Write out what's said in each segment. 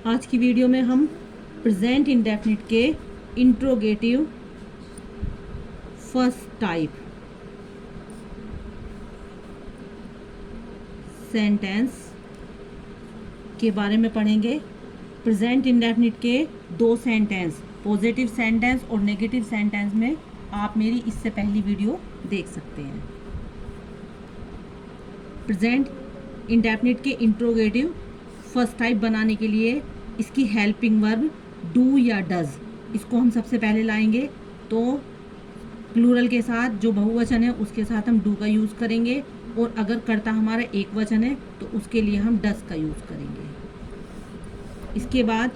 आज की वीडियो में हम प्रेजेंट इंडेफिनिट के इंट्रोगेटिव फर्स्ट टाइप सेंटेंस के बारे में पढ़ेंगे। प्रेजेंट इंडेफिनिट के दो सेंटेंस, पॉजिटिव सेंटेंस और नेगेटिव सेंटेंस में आप मेरी इससे पहली वीडियो देख सकते हैं। प्रेजेंट इंडेफिनिट के इंट्रोगेटिव फर्स्ट टाइप बनाने के लिए इसकी हेल्पिंग वर्ब डू या डज, इसको हम सबसे पहले लाएंगे। तो प्लूरल के साथ जो बहुवचन है उसके साथ हम डू का यूज़ करेंगे, और अगर कर्ता हमारा एक वचन है तो उसके लिए हम डज का यूज़ करेंगे। इसके बाद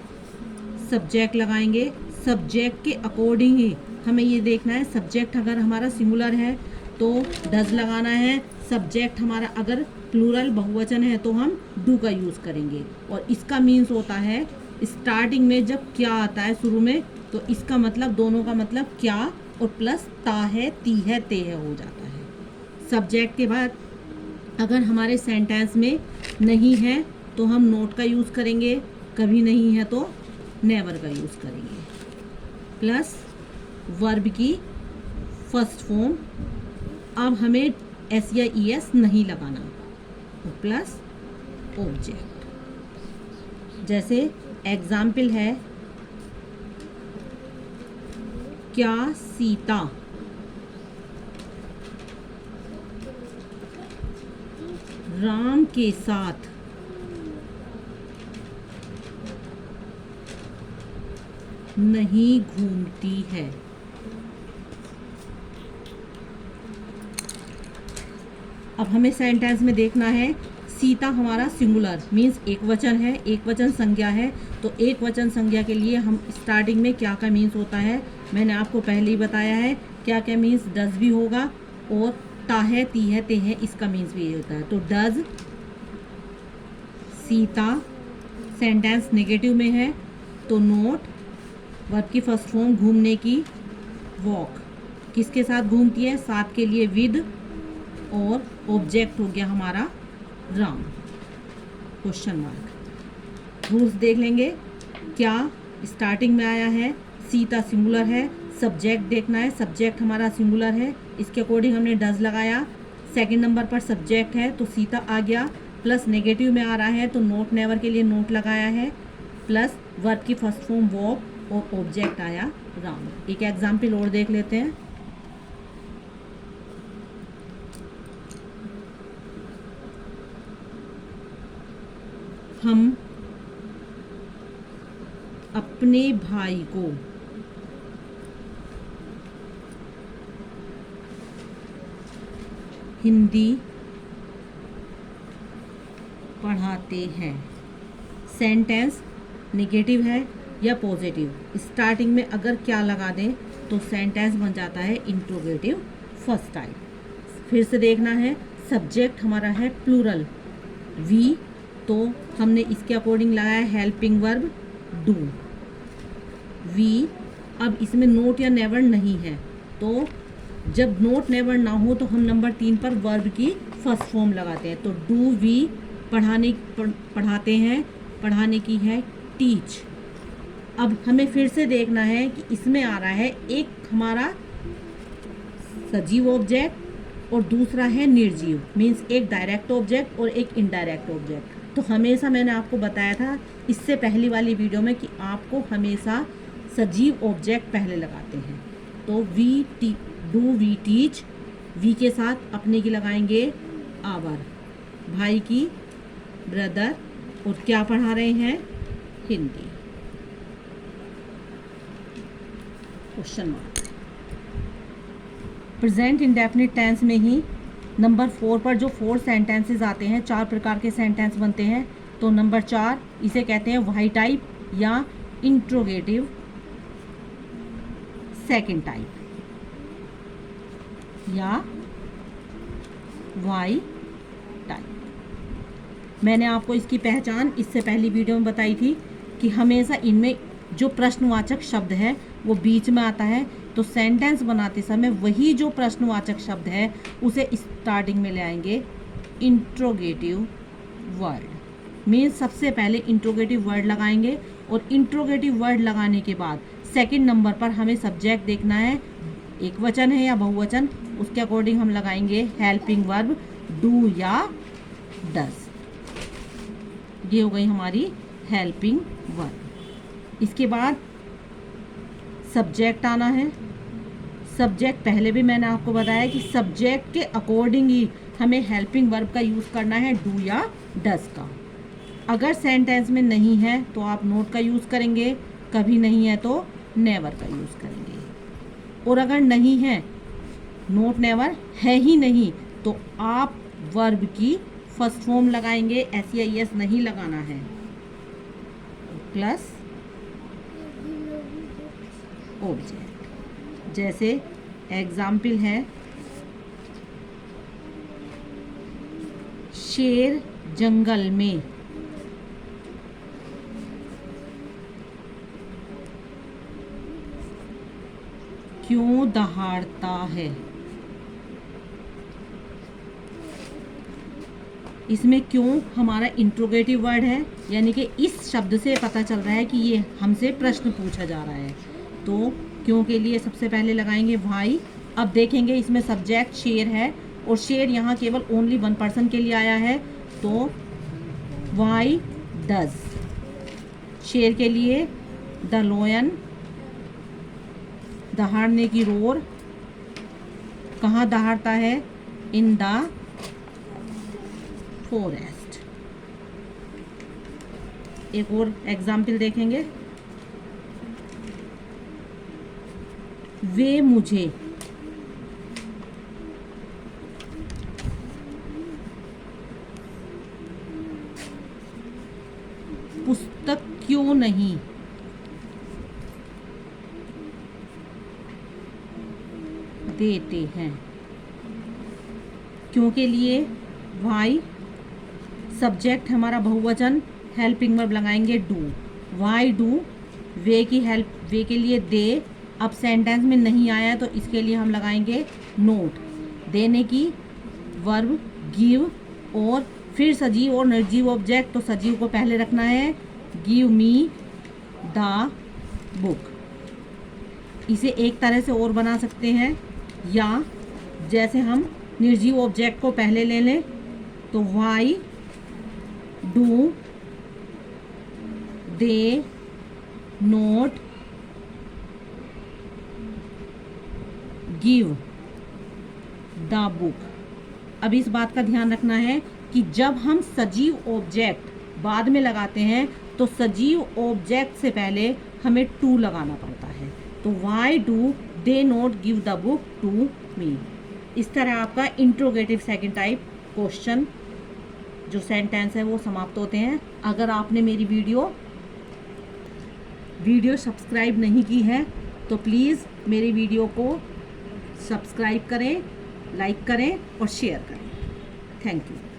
सब्जेक्ट लगाएंगे। सब्जेक्ट के अकॉर्डिंग ही हमें ये देखना है, सब्जेक्ट अगर हमारा सिंगुलर है तो डज लगाना है, सब्जेक्ट हमारा अगर प्लूरल बहुवचन है तो हम डू का यूज़ करेंगे। और इसका मीन्स होता है स्टार्टिंग में जब क्या आता है शुरू में, तो इसका मतलब दोनों का मतलब क्या और प्लस ता है, ती है, ते है हो जाता है। सब्जेक्ट के बाद अगर हमारे सेंटेंस में नहीं है तो हम नोट का यूज़ करेंगे, कभी नहीं है तो नेवर का यूज़ करेंगे। प्लस वर्ब की फर्स्ट फॉर्म, अब हमें एस या ई एस नहीं लगाना, और प्लस ऑब्जेक्ट। जैसे एग्जाम्पल है, क्या सीता राम के साथ नहीं घूमती है? अब हमें सेंटेंस में देखना है, सीता हमारा सिंगुलर मीन्स एक वचन है, एक वचन संज्ञा है। तो एक वचन संज्ञा के लिए हम स्टार्टिंग में क्या का मीन्स होता है मैंने आपको पहले ही बताया है। क्या क्या मीन्स, डज भी होगा और ता है, ती है, ते है, इसका मीन्स भी ये होता है। तो डज सीता। सेंटेंस नेगेटिव में है तो नोट, वर्ब की फर्स्ट फॉर्म घूमने की, वॉक, किसके साथ घूमती है, साथ के लिए विद, और ऑब्जेक्ट हो गया हमारा राम, क्वेश्चन मार्क। रूल्स देख लेंगे। क्या स्टार्टिंग में आया है, सीता सिंगुलर है, सब्जेक्ट देखना है, सब्जेक्ट हमारा सिंगुलर है, इसके अकॉर्डिंग हमने डज लगाया। सेकंड नंबर पर सब्जेक्ट है तो सीता आ गया, प्लस नेगेटिव में आ रहा है तो नोट नेवर के लिए नोट लगाया है, प्लस वर्ब की फर्स्ट फॉर्म वॉक और ऑब्जेक्ट आया राम। एक एग्जाम्पल और देख लेते हैं। हम अपने भाई को हिंदी पढ़ाते हैं। सेंटेंस नेगेटिव है या पॉजिटिव, स्टार्टिंग में अगर क्या लगा दें तो सेंटेंस बन जाता है इंट्रोगेटिव फर्स्ट टाइप। फिर से देखना है, सब्जेक्ट हमारा है प्लूरल वी, तो हमने इसके अकॉर्डिंग लगाया हेल्पिंग वर्ब डू वी। अब इसमें नोट या नेवर नहीं है, तो जब नोट नेवर ना हो तो हम नंबर 3 पर वर्ब की फर्स्ट फॉर्म लगाते हैं। तो डू वी पढ़ाते हैं, पढ़ाने की है टीच। अब हमें फिर से देखना है कि इसमें आ रहा है एक हमारा सजीव ऑब्जेक्ट और दूसरा है निर्जीव, मीन्स एक डायरेक्ट ऑब्जेक्ट और एक इनडायरेक्ट ऑब्जेक्ट। तो हमेशा मैंने आपको बताया था इससे पहली वाली वीडियो में कि आपको हमेशा सजीव ऑब्जेक्ट पहले लगाते हैं। तो डू वी टीच, वी के साथ अपने की लगाएंगे आवर, भाई की ब्रदर, और क्या पढ़ा रहे हैं, Hindi, question mark. Present indefinite tense में ही नंबर 4 पर जो 4 सेंटेंसेस आते हैं, 4 प्रकार के सेंटेंस बनते हैं। तो नंबर 4 इसे कहते हैं वाई टाइप या इंट्रोगेटिव सेकंड टाइप या वाई टाइप। मैंने आपको इसकी पहचान इससे पहली वीडियो में बताई थी कि हमेशा इनमें जो प्रश्नवाचक शब्द है वो बीच में आता है, तो सेंटेंस बनाते समय वही जो प्रश्नवाचक शब्द है उसे स्टार्टिंग में ले आएंगे, इंट्रोगेटिव वर्ड। मीन्स सबसे पहले इंट्रोगेटिव वर्ड लगाएंगे और इंट्रोगेटिव वर्ड लगाने के बाद सेकंड नंबर पर हमें सब्जेक्ट देखना है, एक वचन है या बहुवचन, उसके अकॉर्डिंग हम लगाएंगे हेल्पिंग वर्ब डू या डज। ये हो गई हमारी हेल्पिंग वर्ब। इसके बाद सब्जेक्ट आना है। सब्जेक्ट पहले भी मैंने आपको बताया कि सब्जेक्ट के अकॉर्डिंग ही हमें हेल्पिंग वर्ब का यूज़ करना है, डू या डज का। अगर सेंटेंस में नहीं है तो आप नोट का यूज़ करेंगे, कभी नहीं है तो नेवर का यूज़ करेंगे। और अगर नहीं है, नोट नेवर है ही नहीं, तो आप वर्ब की फर्स्ट फॉर्म लगाएंगे, SEIS नहीं लगाना है, प्लस ऑब्जेक्ट। जैसे एग्जाम्पल है, शेर जंगल में क्यों दहाड़ता है। इसमें क्यों हमारा इंट्रोगेटिव वर्ड है, यानी कि इस शब्द से पता चल रहा है कि ये हमसे प्रश्न पूछा जा रहा है। तो क्यों के लिए सबसे पहले लगाएंगे वाई। अब देखेंगे इसमें सब्जेक्ट शेर है और शेर यहाँ केवल ओनली 1 पर्सन के लिए आया है, तो वाई डज। शेर के लिए द लोयन, दहाड़ने की रोर, कहाँ दहाड़ता है, इन द फॉरेस्ट। एक और एग्जाम्पल देखेंगे, वे मुझे पुस्तक क्यों नहीं देते हैं। क्यों के लिए वाई, सब्जेक्ट हमारा बहुवचन, हेल्पिंग वर्ब लगाएंगे डू। वाई डू, वे की हेल्प, वे के लिए दे। अब सेंटेंस में नहीं आया तो इसके लिए हम लगाएंगे नोट। देने की वर्ब गिव, और फिर सजीव और निर्जीव ऑब्जेक्ट, तो सजीव को पहले रखना है, गिव मी द बुक। इसे एक तरह से और बना सकते हैं, या जैसे हम निर्जीव ऑब्जेक्ट को पहले ले लें, तो why do they not give the book. अब इस बात का ध्यान रखना है कि जब हम सजीव ऑब्जेक्ट बाद में लगाते हैं तो सजीव ऑब्जेक्ट से पहले हमें टू लगाना पड़ता है। तो why do they not give the book to me. इस तरह आपका इंट्रोगेटिव सेकंड टाइप क्वेश्चन जो सेंटेंस है वो समाप्त होते हैं। अगर आपने मेरी वीडियो सब्सक्राइब नहीं की है तो प्लीज़ मेरी वीडियो को सब्सक्राइब करें, लाइक करें और शेयर करें। Thank you.